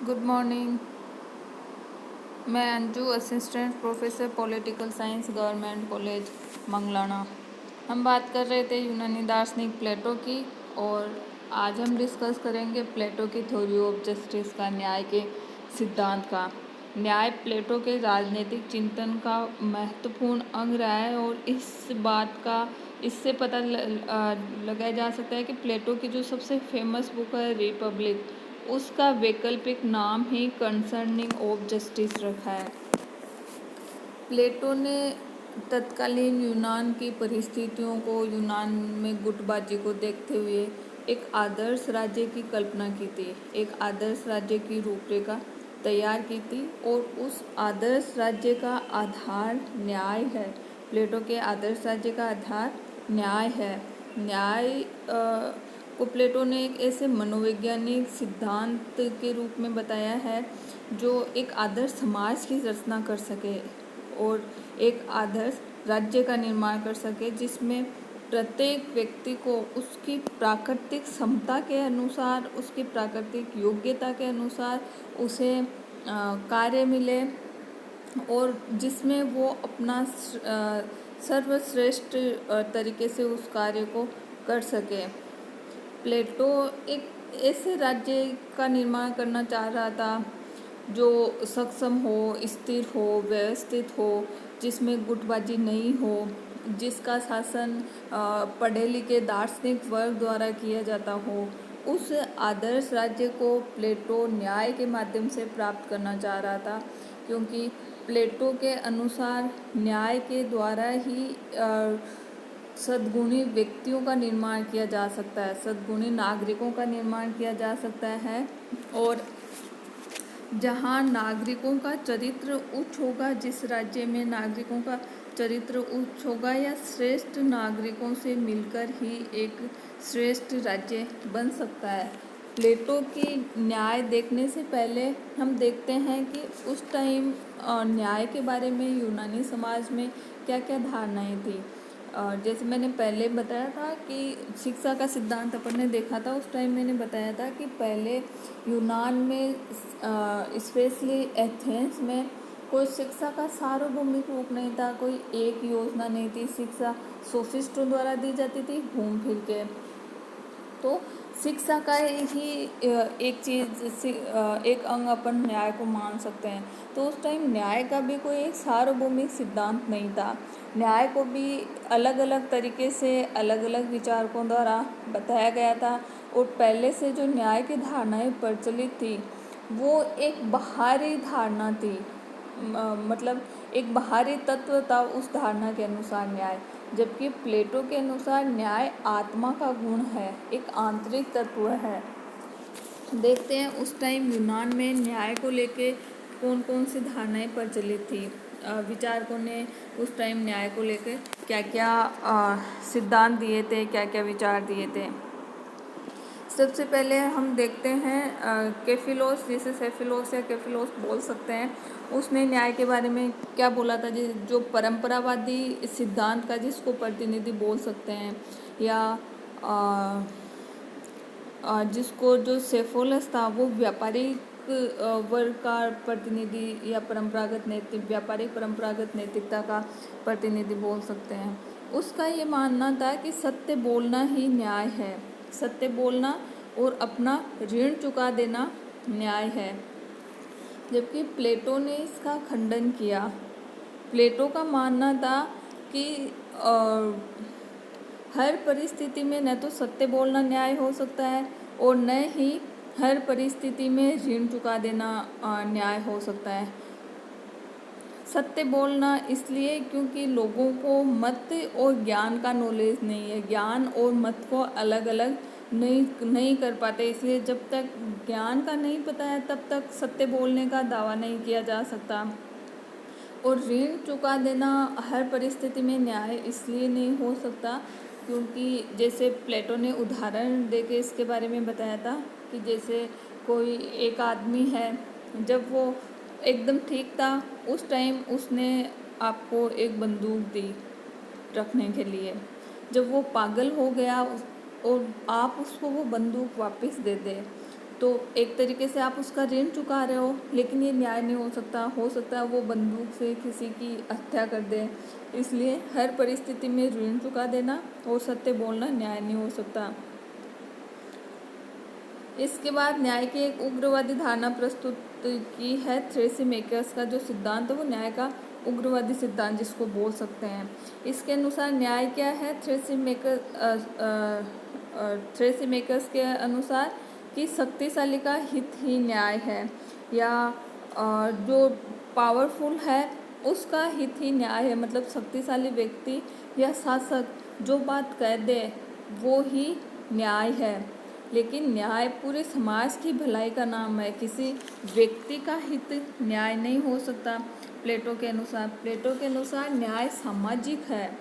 Good morning. मैं Anju, assistant professor political science, government college Manglana. हम बात कर रहे थे यूनानी दार्शनिक प्लेटो की, और आज हम डिस्कस करेंगे प्लेटो की थ्योरी ऑफ जस्टिस का, न्याय के सिद्धांत का। न्याय प्लेटो के राजनीतिक चिंतन का महत्वपूर्ण अंग रहा है, और इस बात का इससे पता लगाया जा सकता है कि प्लेटो की जो सबसे फेमस बुक है रिपब्लिक, उसका वैकल्पिक नाम ही कंसर्निंग ऑफ जस्टिस रखा है। प्लेटो ने तत्कालीन यूनान की परिस्थितियों को, यूनान में गुटबाजी को देखते हुए एक आदर्श राज्य की कल्पना की थी, एक आदर्श राज्य की रूपरेखा तैयार की थी, और उस आदर्श राज्य का आधार न्याय है। प्लेटो के आदर्श राज्य का आधार न्याय है। न्याय को प्लेटो ने एक ऐसे मनोवैज्ञानिक सिद्धांत के रूप में बताया है जो एक आदर्श समाज की रचना कर सके और एक आदर्श राज्य का निर्माण कर सके, जिसमें प्रत्येक व्यक्ति को उसकी प्राकृतिक क्षमता के अनुसार, उसकी प्राकृतिक योग्यता के अनुसार उसे कार्य मिले, और जिसमें वो अपना सर्वश्रेष्ठ तरीके से उस कार्य को कर सके। प्लेटो एक ऐसे राज्य का निर्माण करना चाह रहा था जो सक्षम हो, स्थिर हो, व्यवस्थित हो, जिसमें गुटबाजी नहीं हो, जिसका शासन पढ़े लिखे दार्शनिक वर्ग द्वारा किया जाता हो। उस आदर्श राज्य को प्लेटो न्याय के माध्यम से प्राप्त करना चाह रहा था, क्योंकि प्लेटो के अनुसार न्याय के द्वारा ही सद्गुणी व्यक्तियों का निर्माण किया जा सकता है, सद्गुणी नागरिकों का निर्माण किया जा सकता है। और जहाँ नागरिकों का चरित्र उच्च होगा, जिस राज्य में नागरिकों का चरित्र उच्च होगा या श्रेष्ठ नागरिकों से मिलकर ही एक श्रेष्ठ राज्य बन सकता है। प्लेटो की न्याय देखने से पहले हम देखते हैं कि उस टाइम न्याय के बारे में यूनानी समाज में क्या क्या धारणाएं थी। जैसे मैंने पहले बताया था कि शिक्षा का सिद्धांत अपन ने देखा था, उस टाइम मैंने बताया था कि पहले यूनान में, स्पेशली एथेंस में, कोई शिक्षा का सार्वभौमिक रूप नहीं था, कोई एक योजना नहीं थी। शिक्षा सोफिस्टों द्वारा दी जाती थी घूम फिर के। तो शिक्षा का ही एक चीज़, एक अंग अपन न्याय को मान सकते हैं। तो उस टाइम न्याय का भी कोई एक सार्वभौमिक सिद्धांत नहीं था। न्याय को भी अलग अलग तरीके से अलग अलग विचारकों द्वारा बताया गया था, और पहले से जो न्याय की धारणाएं प्रचलित थी वो एक बाहरी धारणा थी, मतलब एक बाहरी तत्व था उस धारणा के अनुसार न्याय। जबकि प्लेटो के अनुसार न्याय आत्मा का गुण है, एक आंतरिक तत्व है। देखते हैं उस टाइम यूनान में न्याय को लेके कौन कौन सी धारणाएं प्रचलित थी, विचारकों ने उस टाइम न्याय को लेके क्या क्या सिद्धांत दिए थे, क्या क्या विचार दिए थे। सबसे पहले हम देखते हैं केफिलोस, जिसे सेफिलोस या केफिलोस बोल सकते हैं। उसने न्याय के बारे में क्या बोला था, जो परंपरावादी सिद्धांत का जिसको प्रतिनिधि बोल सकते हैं, या जिसको जो सेफोलस था वो व्यापारिक वर्ग का प्रतिनिधि या परंपरागत नैतिक, व्यापारिक परंपरागत नैतिकता का प्रतिनिधि बोल सकते हैं। उसका ये मानना था कि सत्य बोलना ही न्याय है, सत्य बोलना और अपना ऋण चुका देना न्याय है। जबकि प्लेटो ने इसका खंडन किया। प्लेटो का मानना था कि हर परिस्थिति में न तो सत्य बोलना न्याय हो सकता है, और न ही हर परिस्थिति में ऋण चुका देना न्याय हो सकता है। सत्य बोलना इसलिए क्योंकि लोगों को मत और ज्ञान का नॉलेज नहीं है, ज्ञान और मत को अलग अलग नहीं कर पाते, इसलिए जब तक ज्ञान का नहीं पता है तब तक सत्य बोलने का दावा नहीं किया जा सकता। और ऋण चुका देना हर परिस्थिति में न्याय इसलिए नहीं हो सकता क्योंकि जैसे प्लेटो ने उदाहरण देके इसके बारे में बताया था कि जैसे कोई एक आदमी है, जब वो एकदम ठीक था उस टाइम उसने आपको एक बंदूक दी रखने के लिए। जब वो पागल हो गया और आप उसको वो बंदूक वापस दे दे, तो एक तरीके से आप उसका ऋण चुका रहे हो, लेकिन ये न्याय नहीं हो सकता है वो बंदूक से किसी की हत्या कर दे। इसलिए हर परिस्थिति में ऋण चुका देना और सत्य बोलना न्याय नहीं हो सकता। इसके बाद न्याय की एक उग्रवादी धारणा प्रस्तुत की है थ्रेसिमेकर्स का जो सिद्धांत है वो न्याय का उग्रवादी सिद्धांत जिसको बोल सकते हैं। इसके अनुसार न्याय क्या है, थ्रेसिमेकर्स के अनुसार कि शक्तिशाली का हित ही न्याय है, या जो पावरफुल है उसका हित ही न्याय है। मतलब शक्तिशाली व्यक्ति या शासक जो बात कह दे वो ही न्याय है, लेकिन न्याय पूरे समाज की भलाई का नाम है, किसी व्यक्ति का हित न्याय नहीं हो सकता। प्लेटो के अनुसार न्याय सामाजिक है,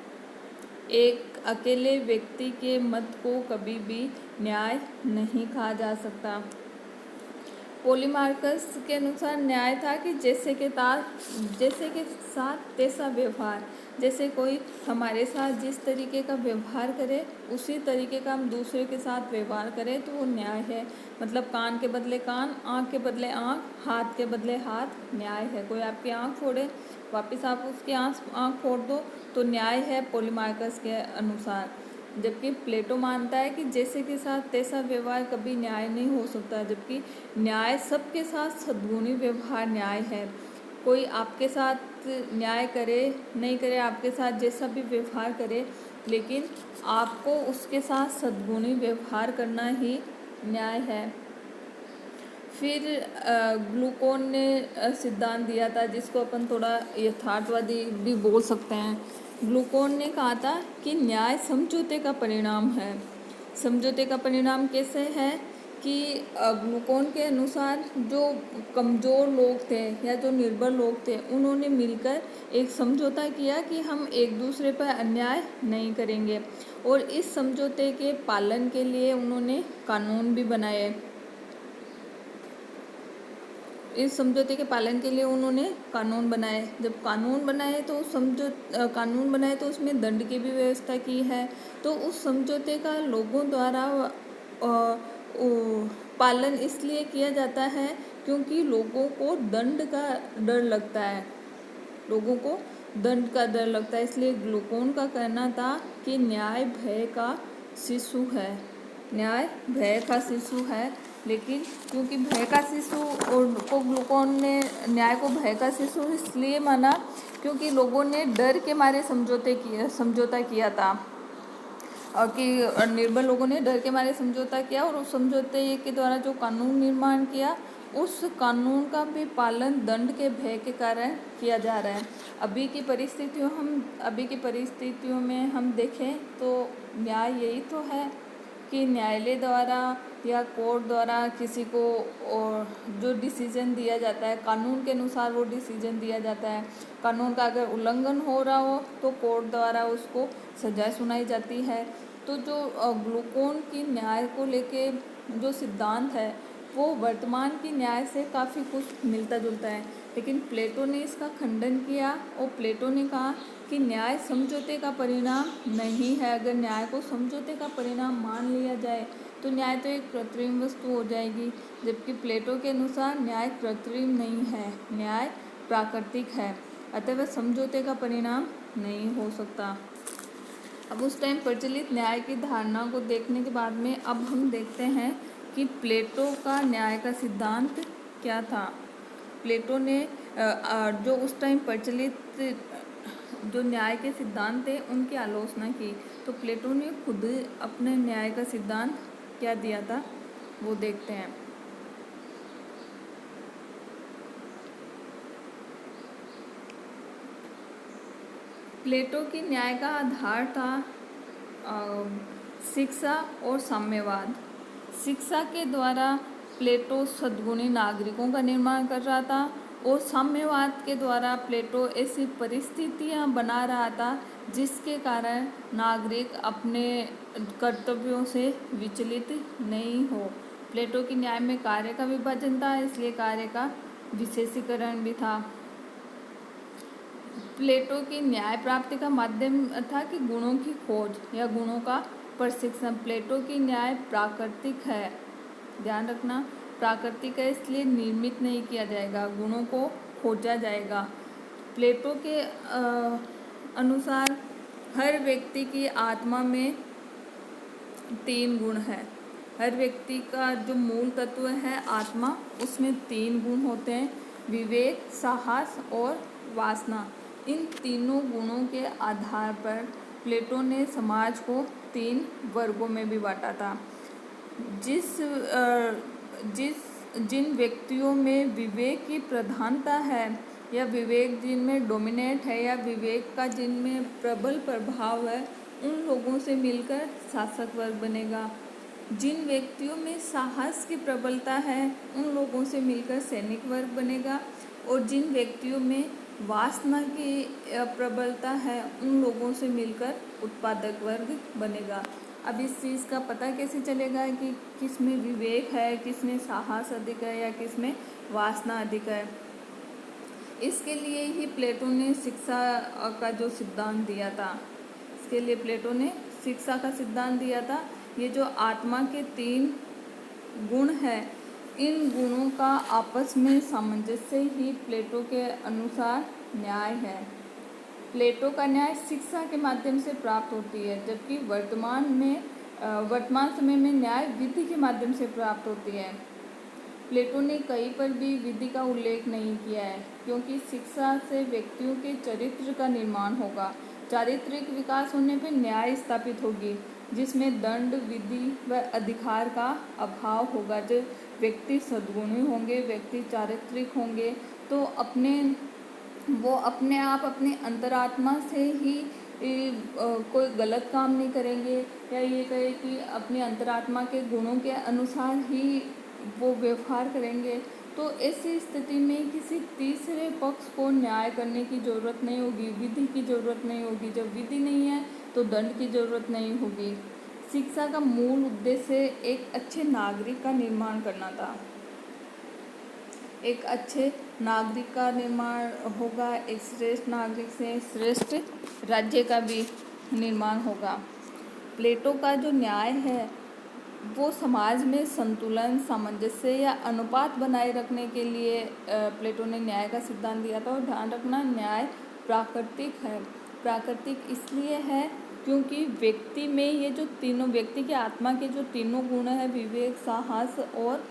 एक अकेले व्यक्ति के मत को कभी भी न्याय नहीं कहा जा सकता। पॉलीमार्कस के अनुसार न्याय था कि जैसे के साथ तैसा व्यवहार, जैसे कोई हमारे साथ जिस तरीके का व्यवहार करे उसी तरीके का हम दूसरे के साथ व्यवहार करें तो वो न्याय है। मतलब कान के बदले कान, आँख के बदले आँख, हाथ के बदले हाथ, न्याय है। कोई आपकी आँख फोड़े वापस आप उसकी आँख फोड़ दो तो न्याय है पॉलीमार्कस के अनुसार। जबकि प्लेटो मानता है कि जैसे के साथ तैसा व्यवहार कभी न्याय नहीं हो सकता, जबकि न्याय सबके साथ सद्गुणी व्यवहार न्याय है। कोई आपके साथ न्याय करे नहीं करे, आपके साथ जैसा भी व्यवहार करे, लेकिन आपको उसके साथ सद्गुणी व्यवहार करना ही न्याय है। फिर ग्लूकोन ने सिद्धांत दिया था जिसको अपन थोड़ा यथार्थवादी भी बोल सकते हैं। ग्लूकोन ने कहा था कि न्याय समझौते का परिणाम है। समझौते का परिणाम कैसे है कि ग्लूकोन के अनुसार जो कमज़ोर लोग थे या जो निर्बल लोग थे उन्होंने मिलकर एक समझौता किया कि हम एक दूसरे पर अन्याय नहीं करेंगे, और इस समझौते के पालन के लिए उन्होंने कानून भी बनाए। इस समझौते के पालन के लिए उन्होंने कानून बनाए। जब कानून बनाए तो उसमें दंड की भी व्यवस्था की है। तो उस समझौते का लोगों द्वारा पालन इसलिए किया जाता है क्योंकि लोगों को दंड का डर लगता है, इसलिए ग्लूकोन का कहना था कि न्याय भय का शिशु है। लेकिन क्योंकि भय का शिशु को ग्लूकोन ने न्याय को भय का शिशु इसलिए माना क्योंकि लोगों ने डर के मारे समझौता किया था, और कि निर्बल लोगों ने डर के मारे समझौता किया, और उस समझौते के द्वारा जो कानून निर्माण किया उस कानून का भी पालन दंड के भय के कारण किया जा रहा है। अभी की परिस्थितियों में हम देखें तो न्याय यही तो है कि न्यायालय द्वारा या कोर्ट द्वारा किसी को और जो डिसीजन दिया जाता है कानून के अनुसार वो डिसीजन दिया जाता है। कानून का अगर उल्लंघन हो रहा हो तो कोर्ट द्वारा उसको सजा सुनाई जाती है। तो जो ग्लूकोन की न्याय को लेके जो सिद्धांत है वो वर्तमान की न्याय से काफ़ी कुछ मिलता जुलता है, लेकिन प्लेटो ने इसका खंडन किया और प्लेटो ने कहा कि न्याय समझौते का परिणाम नहीं है। अगर न्याय को समझौते का परिणाम मान लिया जाए तो न्याय तो एक कृत्रिम वस्तु हो जाएगी, जबकि प्लेटो के अनुसार न्याय कृत्रिम नहीं है, न्याय प्राकृतिक है, अतः वह समझौते का परिणाम नहीं हो सकता। अब उस टाइम प्रचलित न्याय की धारणा को देखने के बाद में अब हम देखते हैं कि प्लेटो का न्याय का सिद्धांत क्या था। प्लेटो ने जो उस टाइम प्रचलित जो न्याय के सिद्धांत थे उनकी आलोचना की, तो प्लेटो ने खुद अपने न्याय का सिद्धांत क्या दिया था वो देखते हैं। प्लेटो की न्याय का आधार था शिक्षा और साम्यवाद। शिक्षा के द्वारा प्लेटो सद्गुणी नागरिकों का निर्माण कर रहा था, और साम्यवाद के द्वारा प्लेटो ऐसी परिस्थितियां बना रहा था जिसके कारण नागरिक अपने कर्तव्यों से विचलित नहीं हो। प्लेटो की न्याय में कार्य का विभाजन था, इसलिए कार्य का विशेषीकरण भी था। प्लेटो की न्याय प्राप्ति का माध्यम था कि गुणों की खोज या गुणों का प्रशिक्षण। प्लेटो की न्याय प्राकृतिक है, ध्यान रखना, प्राकृतिक है इसलिए निर्मित नहीं किया जाएगा, गुणों को खोजा जाएगा। प्लेटो के अनुसार हर व्यक्ति की आत्मा में 3 गुण है। हर व्यक्ति का जो मूल तत्व है आत्मा, उसमें 3 गुण होते हैं, विवेक, साहस और वासना। इन तीनों गुणों के आधार पर प्लेटो ने समाज को 3 वर्गों में भी बांटा था। जिन व्यक्तियों में विवेक की प्रधानता है या विवेक जिनमें डोमिनेट है या विवेक का जिनमें प्रबल प्रभाव है, उन लोगों से मिलकर शासक वर्ग बनेगा। जिन व्यक्तियों में साहस की प्रबलता है, उन लोगों से मिलकर सैनिक वर्ग बनेगा। और जिन व्यक्तियों में वासना की प्रबलता है, उन लोगों से मिलकर उत्पादक वर्ग बनेगा। अब इस चीज़ का पता कैसे चलेगा कि किस में विवेक है, किस में साहस अधिक है या किस में वासना अधिक है? इसके लिए ही प्लेटो ने शिक्षा का जो सिद्धांत दिया था, इसके लिए प्लेटो ने शिक्षा का सिद्धांत दिया था। ये जो आत्मा के 3 गुण हैं, इन गुणों का आपस में सामंजस्य ही प्लेटो के अनुसार न्याय है। प्लेटो का न्याय शिक्षा के माध्यम से प्राप्त होती है, जबकि वर्तमान समय में न्याय विधि के माध्यम से प्राप्त होती है। प्लेटो ने कहीं पर भी विधि का उल्लेख नहीं किया है, क्योंकि शिक्षा से व्यक्तियों के चरित्र का निर्माण होगा। चारित्रिक विकास होने पर न्याय स्थापित होगी, जिसमें दंड, विधि व अधिकार का अभाव होगा। जब व्यक्ति सद्गुणी होंगे, व्यक्ति चारित्रिक होंगे, तो वो अपने आप अपनी अंतरात्मा से ही कोई गलत काम नहीं करेंगे, या ये कहे कि अपनी अंतरात्मा के गुणों के अनुसार ही वो व्यवहार करेंगे। तो ऐसी स्थिति में किसी तीसरे पक्ष को न्याय करने की ज़रूरत नहीं होगी, विधि की ज़रूरत नहीं होगी। जब विधि नहीं है तो दंड की ज़रूरत नहीं होगी। शिक्षा का मूल उद्देश्य एक अच्छे नागरिक का निर्माण करना था। एक अच्छे नागरिक का निर्माण होगा, एक श्रेष्ठ नागरिक से श्रेष्ठ राज्य का भी निर्माण होगा। प्लेटो का जो न्याय है वो समाज में संतुलन, सामंजस्य या अनुपात बनाए रखने के लिए प्लेटो ने न्याय का सिद्धांत दिया था। और ध्यान रखना, न्याय प्राकृतिक है। प्राकृतिक इसलिए है क्योंकि व्यक्ति में ये जो तीनों, व्यक्ति की आत्मा के जो 3 गुण है, विवेक, साहस और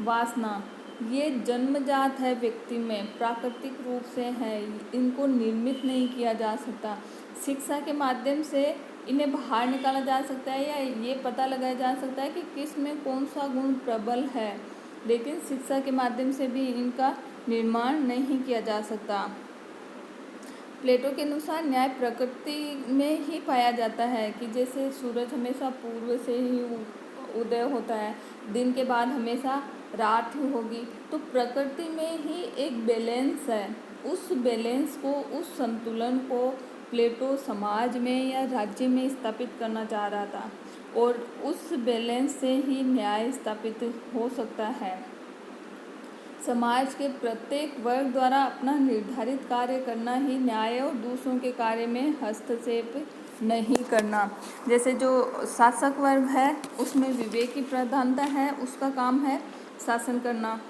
वासना, ये जन्मजात है व्यक्ति में, प्राकृतिक रूप से है, इनको निर्मित नहीं किया जा सकता। शिक्षा के माध्यम से इन्हें बाहर निकाला जा सकता है या ये पता लगाया जा सकता है कि किस में कौन सा गुण प्रबल है, लेकिन शिक्षा के माध्यम से भी इनका निर्माण नहीं किया जा सकता। प्लेटो के अनुसार न्याय प्रकृति में ही पाया जाता है कि जैसे सूरज हमेशा पूर्व से ही उदय होता है, दिन के बाद हमेशा रात ही होगी, तो प्रकृति में ही एक बैलेंस है। उस बैलेंस को, उस संतुलन को प्लेटो समाज में या राज्य में स्थापित करना चाह रहा था, और उस बैलेंस से ही न्याय स्थापित हो सकता है। समाज के प्रत्येक वर्ग द्वारा अपना निर्धारित कार्य करना ही न्याय, और दूसरों के कार्य में हस्तक्षेप नहीं करना। जैसे जो शासक वर्ग है उसमें विवेक की प्रधानता है, उसका काम है शासन करना।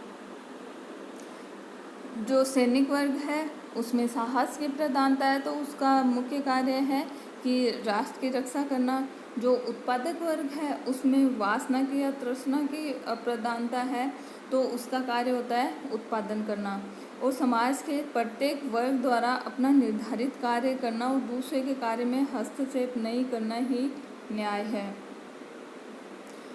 जो सैनिक वर्ग है उसमें साहस की प्रधानता है, तो उसका मुख्य कार्य है कि राष्ट्र की रक्षा करना। जो उत्पादक वर्ग है उसमें वासना की या तृष्णा की प्रधानता है, तो उसका कार्य होता है उत्पादन करना। और समाज के प्रत्येक वर्ग द्वारा अपना निर्धारित कार्य करना और दूसरे के कार्य में हस्तक्षेप नहीं करना ही न्याय है।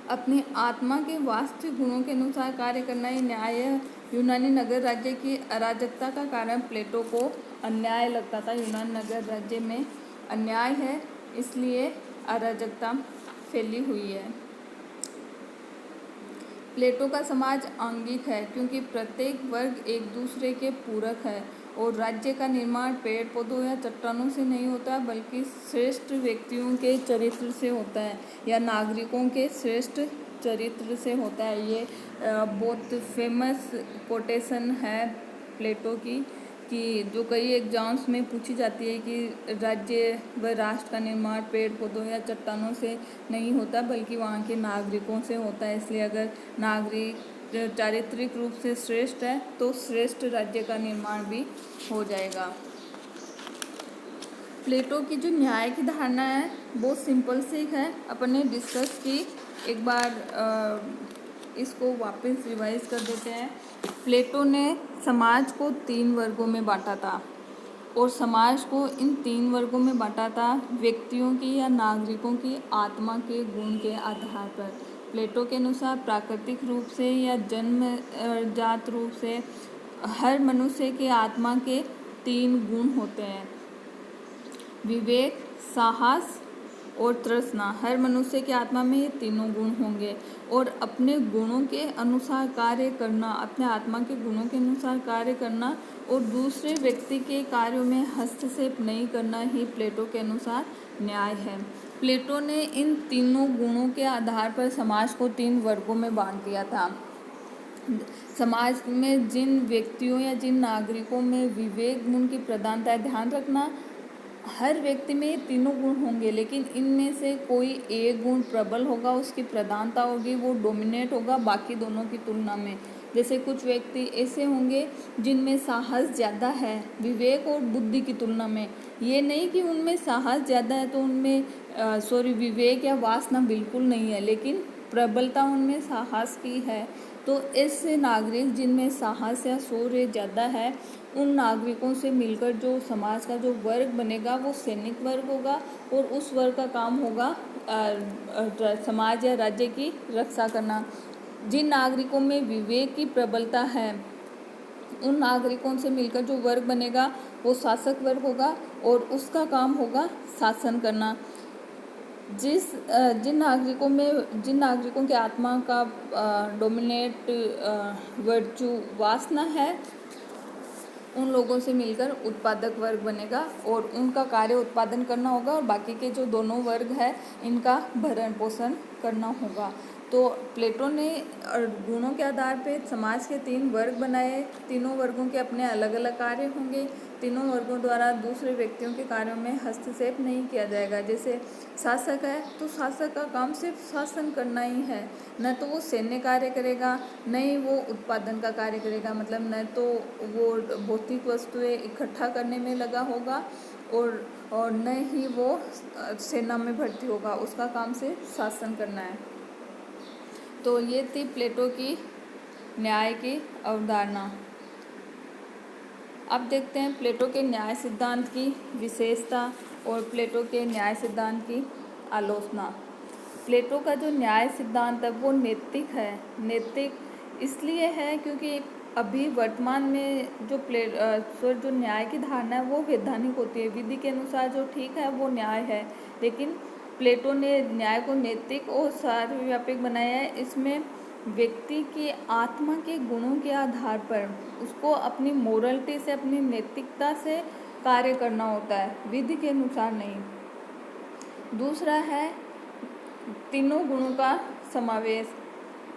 अपनी आत्मा के वास्तविक गुणों के अनुसार कार्य करना ही न्याय है। यूनानी नगर राज्य की अराजकता का कारण प्लेटो को अन्याय लगता था। यूनानी नगर राज्य में अन्याय है, इसलिए अराजकता फैली हुई है। प्लेटो का समाज आंगिक है क्योंकि प्रत्येक वर्ग एक दूसरे के पूरक है, और राज्य का निर्माण पेड़ पौधों या चट्टानों से नहीं होता, बल्कि श्रेष्ठ व्यक्तियों के चरित्र से होता है या नागरिकों के श्रेष्ठ चरित्र से होता है। ये बहुत फेमस कोटेशन है प्लेटो की, कि जो कई एग्जाम्स में पूछी जाती है कि राज्य व राष्ट्र का निर्माण पेड़ पौधों या चट्टानों से नहीं होता, बल्कि वहाँ के नागरिकों से होता है। इसलिए अगर नागरिक चारित्रिक रूप से श्रेष्ठ है तो श्रेष्ठ राज्य का निर्माण भी हो जाएगा। प्लेटो की जो न्याय की धारणा है वो सिंपल सी है, अपन ने डिस्कस की। एक बार इसको वापस रिवाइज कर देते हैं। प्लेटो ने समाज को 3 वर्गों में बांटा था और समाज को इन 3 वर्गों में बांटा था व्यक्तियों की या नागरिकों की आत्मा के गुण के आधार पर। प्लेटो के अनुसार प्राकृतिक रूप से या जन्मजात रूप से हर मनुष्य के आत्मा के 3 गुण होते हैं, विवेक, साहस और तृष्णा। हर मनुष्य की आत्मा में ये तीनों गुण होंगे और अपने गुणों के अनुसार कार्य करना, अपने आत्मा के गुणों के अनुसार कार्य करना और दूसरे व्यक्ति के कार्यों में हस्तक्षेप नहीं करना ही प्लेटो के अनुसार न्याय है। प्लेटो ने इन तीनों गुणों के आधार पर समाज को 3 वर्गों में बांट दिया था। समाज में जिन व्यक्तियों या जिन नागरिकों में विवेक गुण की प्रधानता है, ध्यान रखना हर व्यक्ति में ये तीनों गुण होंगे, लेकिन इनमें से कोई एक गुण प्रबल होगा, उसकी प्रधानता होगी, वो डोमिनेट होगा बाकी दोनों की तुलना में। जैसे कुछ व्यक्ति ऐसे होंगे जिनमें साहस ज़्यादा है विवेक और बुद्धि की तुलना में। ये नहीं कि उनमें साहस ज़्यादा है तो उनमें विवेक या वासना बिल्कुल नहीं है, लेकिन प्रबलता उनमें साहस की है। तो ऐसे नागरिक जिनमें साहस या शौर्य ज़्यादा है, उन नागरिकों से मिलकर जो समाज का जो वर्ग बनेगा वो सैनिक वर्ग होगा और उस वर्ग का काम होगा समाज या राज्य की रक्षा करना। जिन नागरिकों में विवेक की प्रबलता है, उन नागरिकों से मिलकर जो वर्ग बनेगा वो शासक वर्ग होगा और उसका काम होगा शासन करना। जिन नागरिकों के आत्मा का डोमिनेट वर्चू वासना है, उन लोगों से मिलकर उत्पादक वर्ग बनेगा और उनका कार्य उत्पादन करना होगा और बाकी के जो दोनों वर्ग है इनका भरण पोषण करना होगा। तो प्लेटो ने गुणों के आधार पर समाज के 3 वर्ग बनाए। तीनों वर्गों के अपने अलग अलग कार्य होंगे। तीनों वर्गों द्वारा दूसरे व्यक्तियों के कार्यों में हस्तक्षेप नहीं किया जाएगा। जैसे शासक है तो शासक का काम सिर्फ शासन करना ही है, न तो वो सैन्य कार्य करेगा, न ही वो उत्पादन का कार्य करेगा, मतलब न तो वो भौतिक वस्तुएं इकट्ठा करने में लगा होगा और न ही वो सेना में भर्ती होगा। उसका काम सिर्फ शासन करना है। तो ये थी प्लेटो की न्याय की अवधारणा। अब देखते हैं प्लेटो के न्याय सिद्धांत की विशेषता और प्लेटो के न्याय सिद्धांत की आलोचना। प्लेटो का जो न्याय सिद्धांत है वो नैतिक है। नैतिक इसलिए है क्योंकि अभी वर्तमान में जो न्याय की धारणा है वो वैधानिक होती है, विधि के अनुसार जो ठीक है वो न्याय है। लेकिन प्लेटो ने न्याय को नैतिक और सर्वव्यापी बनाया है। इसमें व्यक्ति की आत्मा के गुणों के आधार पर उसको अपनी मोरलिटी से, अपनी नैतिकता से कार्य करना होता है, विधि के अनुसार नहीं। दूसरा है तीनों गुणों का समावेश।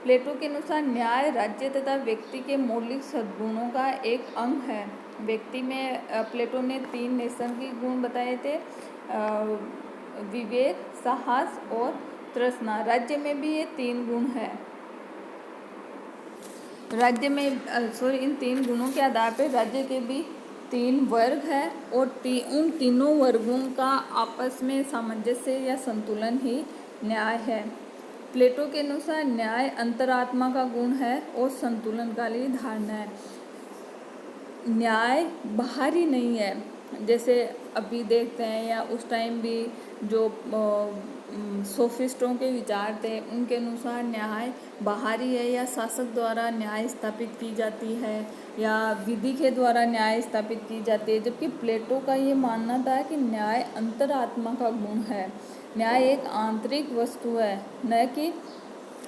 प्लेटो के अनुसार न्याय राज्य तथा व्यक्ति के मौलिक सद्गुणों का एक अंग है। व्यक्ति में प्लेटो ने 3 नैसर्गिक गुण बताए थे, विवेक, साहस और तृष्णा। राज्य में भी ये 3 गुण है। राज्य में इन 3 गुणों के आधार पर राज्य के भी 3 वर्ग है और उन तीनों वर्गों का आपस में सामंजस्य या संतुलन ही न्याय है। प्लेटो के अनुसार न्याय अंतरात्मा का गुण है और संतुलन का लिए धारणा है। न्याय बाहरी नहीं है, जैसे अभी देखते हैं या उस टाइम भी जो सोफिस्टों के विचार थे उनके अनुसार न्याय बाहरी है या शासक द्वारा न्याय स्थापित की जाती है या विधि के द्वारा न्याय स्थापित की जाती है, जबकि प्लेटो का ये मानना था कि न्याय अंतरात्मा का गुण है। न्याय एक आंतरिक वस्तु है, न कि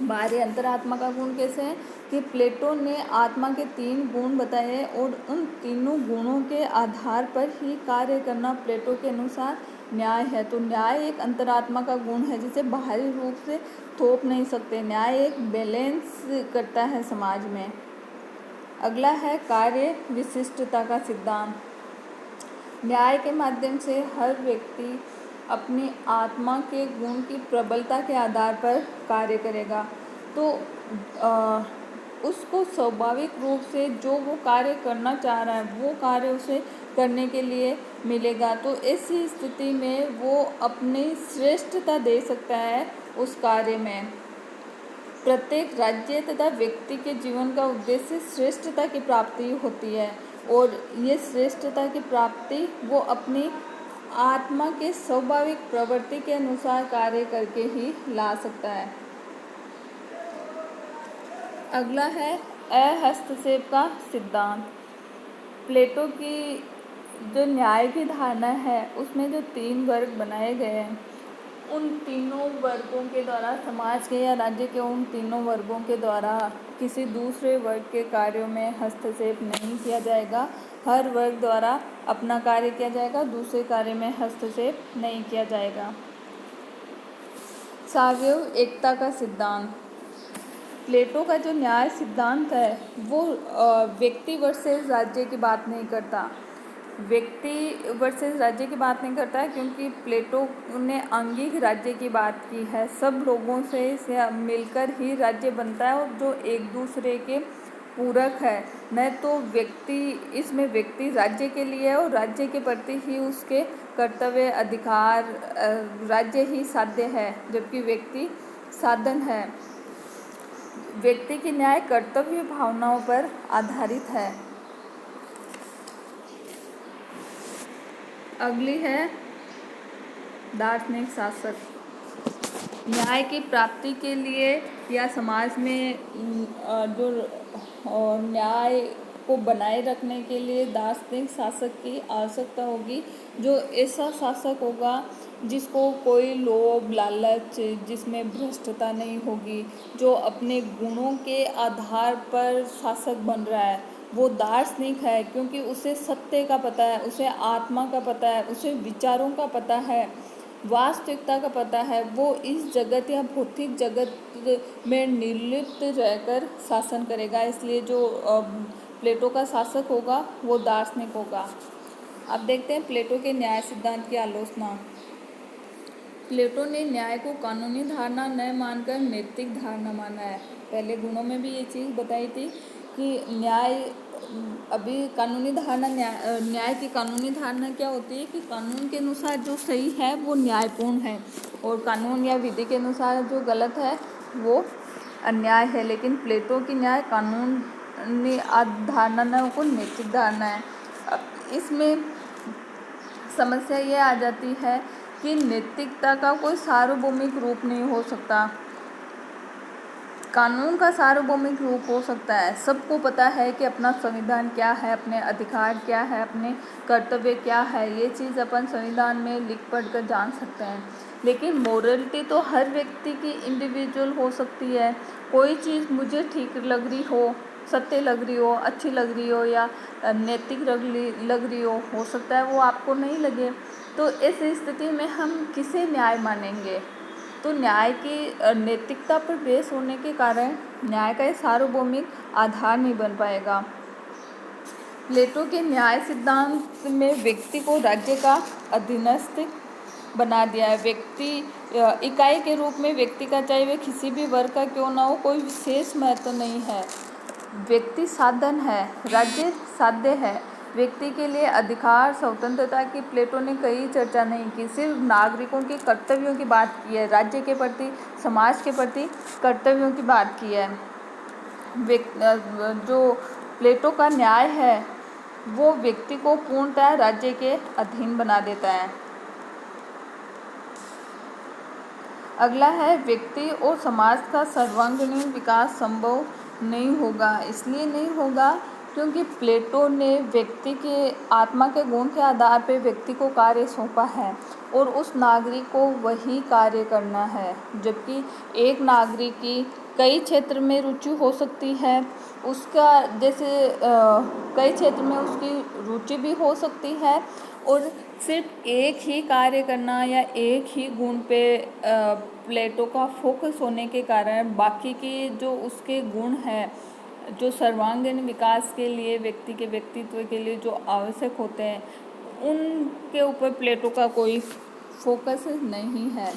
बाहरी। अंतरात्मा का गुण कैसे है कि प्लेटो ने आत्मा के 3 गुण बताए और उन तीनों गुणों के आधार पर ही कार्य करना प्लेटो के अनुसार न्याय है। तो न्याय एक अंतरात्मा का गुण है जिसे बाहरी रूप से थोप नहीं सकते। न्याय एक बैलेंस करता है समाज में। अगला है कार्य विशिष्टता का सिद्धांत। न्याय के माध्यम से हर व्यक्ति अपनी आत्मा के गुण की प्रबलता के आधार पर कार्य करेगा। तो उसको स्वाभाविक रूप से जो वो कार्य करना चाह रहा है वो कार्य उसे करने के लिए मिलेगा। तो ऐसी स्थिति में वो अपनी श्रेष्ठता दे सकता है उस कार्य में। प्रत्येक राज्य तथा व्यक्ति के जीवन का उद्देश्य श्रेष्ठता की प्राप्ति होती है, और ये श्रेष्ठता की प्राप्ति वो अपनी आत्मा के स्वाभाविक प्रवृत्ति के अनुसार कार्य करके ही ला सकता है। अगला है अहस्तक्षेप का सिद्धांत। प्लेटो की जो न्याय की धारणा है उसमें जो 3 वर्ग बनाए गए हैं, उन तीनों वर्गों के द्वारा समाज के या राज्य के उन तीनों वर्गों के द्वारा किसी दूसरे वर्ग के कार्यों में हस्तक्षेप नहीं किया जाएगा। हर वर्ग द्वारा अपना कार्य किया जाएगा, दूसरे कार्य में हस्तक्षेप नहीं किया जाएगा। सावयव एकता का सिद्धांत। प्लेटो का जो न्याय सिद्धांत है वो व्यक्ति वर्सेस राज्य की बात नहीं करता। व्यक्ति वर्सेस राज्य की बात नहीं करता है, क्योंकि प्लेटो ने आंगिक राज्य की बात की है। सब लोगों से मिलकर ही राज्य बनता है, और जो एक दूसरे के पूरक है, न तो व्यक्ति इसमें व्यक्ति राज्य के लिए है और राज्य के प्रति ही उसके कर्तव्य अधिकार, राज्य ही साध्य है जबकि व्यक्ति साधन है। व्यक्ति की न्याय कर्तव्य भावनाओं पर आधारित है। अगली है दार्शनिक शासक। न्याय की प्राप्ति के लिए या समाज में जो न्याय को बनाए रखने के लिए दार्शनिक शासक की आवश्यकता होगी, जो ऐसा शासक होगा जिसको कोई लोभ लालच, जिसमें भ्रष्टता नहीं होगी, जो अपने गुणों के आधार पर शासक बन रहा है वो दार्शनिक है, क्योंकि उसे सत्य का पता है, उसे आत्मा का पता है, उसे विचारों का पता है, वास्तविकता का पता है। वो इस जगत या भौतिक जगत में निर्लिप्त रहकर शासन करेगा। इसलिए जो प्लेटो का शासक होगा वो दार्शनिक होगा। अब देखते हैं प्लेटो के न्याय सिद्धांत की आलोचना। प्लेटो ने न्याय को कानूनी धारणा न मानकर नैतिक धारणा माना है। पहले गुणों में भी ये चीज़ बताई थी कि न्याय अभी कानूनी धारणा, न्याय की कानूनी धारणा क्या होती है कि कानून के अनुसार जो सही है वो न्यायपूर्ण है, और कानून या विधि के अनुसार जो गलत है वो अन्याय है। लेकिन प्लेटो की न्याय कानूनी धारणा न को नैतिक धारणा है। इसमें समस्या ये आ जाती है कि नैतिकता का कोई सार्वभौमिक रूप नहीं हो सकता। कानून का सार्वभौमिक रूप हो सकता है। सबको पता है कि अपना संविधान क्या है, अपने अधिकार क्या है, अपने कर्तव्य क्या है, ये चीज़ अपन संविधान में लिख पढ़ कर जान सकते हैं। लेकिन मोरलिटी तो हर व्यक्ति की इंडिविजुअल हो सकती है। कोई चीज़ मुझे ठीक लग रही हो, सत्य लग रही हो, अच्छी लग रही हो या नैतिक लग रही हो सकता है वो आपको नहीं लगे। तो इस स्थिति में हम किसे न्याय मानेंगे? तो न्याय की नैतिकता पर बेस होने के कारण न्याय का सार्वभौमिक आधार नहीं बन पाएगा। प्लेटो के न्याय सिद्धांत में व्यक्ति को राज्य का अधीनस्थ बना दिया है। व्यक्ति इकाई के रूप में व्यक्ति का, चाहे वे किसी भी वर्ग का क्यों ना हो, कोई विशेष महत्व नहीं है। व्यक्ति साधन है, राज्य साध्य है। व्यक्ति के लिए अधिकार, स्वतंत्रता की प्लेटो ने कहीं चर्चा नहीं की, सिर्फ नागरिकों के कर्तव्यों की बात की है, राज्य के प्रति, समाज के प्रति कर्तव्यों की बात की है। जो प्लेटो का न्याय है वो व्यक्ति को पूर्णतः राज्य के अधीन बना देता है। अगला है व्यक्ति और समाज का सर्वांगीण विकास संभव नहीं होगा। इसलिए नहीं होगा क्योंकि प्लेटो ने व्यक्ति के आत्मा के गुण के आधार पर व्यक्ति को कार्य सौंपा है, और उस नागरिक को वही कार्य करना है। जबकि एक नागरिक की कई क्षेत्र में रुचि हो सकती है, उसका जैसे कई क्षेत्र में उसकी रुचि भी हो सकती है, और सिर्फ एक ही कार्य करना या एक ही गुण पे प्लेटो का फोकस होने के कारण बाकी के जो उसके गुण हैं, जो सर्वांगीण विकास के लिए, व्यक्ति के व्यक्तित्व के लिए जो आवश्यक होते हैं, उनके ऊपर प्लेटो का कोई फोकस नहीं है।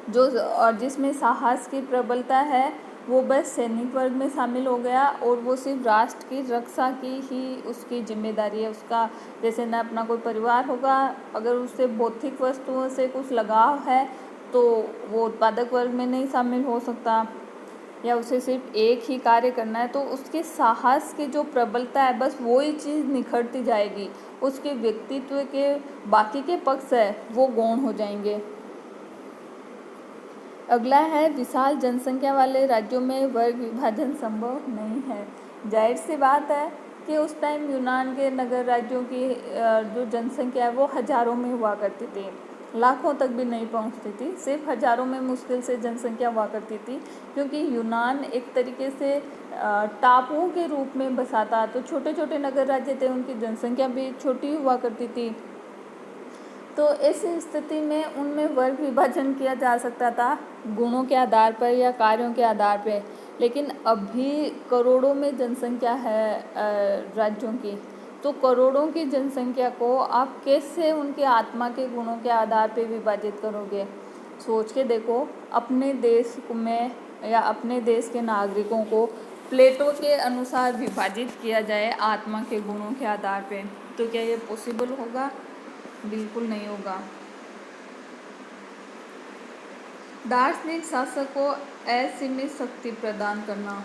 जो और जिसमें साहस की प्रबलता है वो बस सैनिक वर्ग में शामिल हो गया और वो सिर्फ राष्ट्र की रक्षा की ही उसकी जिम्मेदारी है। उसका जैसे न अपना कोई परिवार होगा, अगर उससे भौतिक वस्तुओं से कुछ लगाव है तो वो उत्पादक वर्ग में नहीं शामिल हो सकता, या उसे सिर्फ एक ही कार्य करना है, तो उसके साहस की जो प्रबलता है बस वो ही चीज़ निखरती जाएगी। उसके व्यक्तित्व के बाकी के पक्ष है वो गौण हो जाएंगे। अगला है, विशाल जनसंख्या वाले राज्यों में वर्ग विभाजन संभव नहीं है। जाहिर सी बात है कि उस टाइम यूनान के नगर राज्यों की जो जनसंख्या है वो हजारों में हुआ करती थी, लाखों तक भी नहीं पहुंचती थी, सिर्फ हजारों में मुश्किल से जनसंख्या हुआ करती थी, क्योंकि यूनान एक तरीके से टापुओं के रूप में बसा था। तो छोटे छोटे नगर राज्य थे, उनकी जनसंख्या भी छोटी हुआ करती थी। तो ऐसी स्थिति में उनमें वर्ग विभाजन किया जा सकता था गुणों के आधार पर या कार्यों के आधार पर। लेकिन अभी करोड़ों में जनसंख्या है राज्यों की, तो करोड़ों की जनसंख्या को आप कैसे उनके आत्मा के गुणों के आधार पर विभाजित करोगे? सोच के देखो, अपने देश में या अपने देश के नागरिकों को प्लेटो के अनुसार विभाजित किया जाए आत्मा के गुणों के आधार पे, तो क्या ये पॉसिबल होगा? बिल्कुल नहीं होगा। दार्शनिक शासक को असीमित शक्ति प्रदान करना।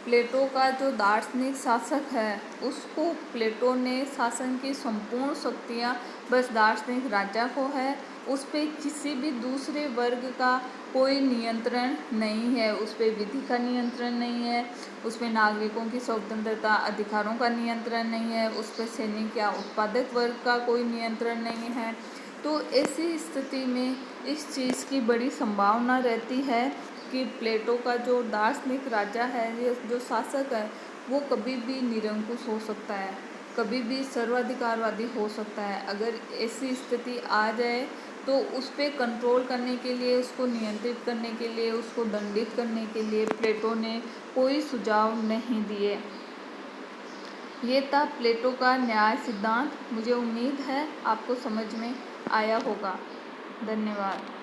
प्लेटो का जो दार्शनिक शासक है उसको प्लेटो ने शासन की संपूर्ण शक्तियाँ बस दार्शनिक राजा को है, उस पर किसी भी दूसरे वर्ग का कोई नियंत्रण नहीं है, उस पर विधि का नियंत्रण नहीं है, उस पर नागरिकों की स्वतंत्रता अधिकारों का नियंत्रण नहीं है, उस पर सैनिक या उत्पादक वर्ग का कोई नियंत्रण नहीं है। तो ऐसी स्थिति में इस चीज़ की बड़ी संभावना रहती है कि प्लेटो का जो दार्शनिक राजा है, ये जो शासक है, वो कभी भी निरंकुश हो सकता है, कभी भी सर्वाधिकारवादी हो सकता है। अगर ऐसी स्थिति आ जाए तो उस पर कंट्रोल करने के लिए, उसको नियंत्रित करने के लिए, उसको दंडित करने के लिए प्लेटो ने कोई सुझाव नहीं दिए। ये था प्लेटो का न्याय सिद्धांत। मुझे उम्मीद है आपको समझ में आया होगा। धन्यवाद।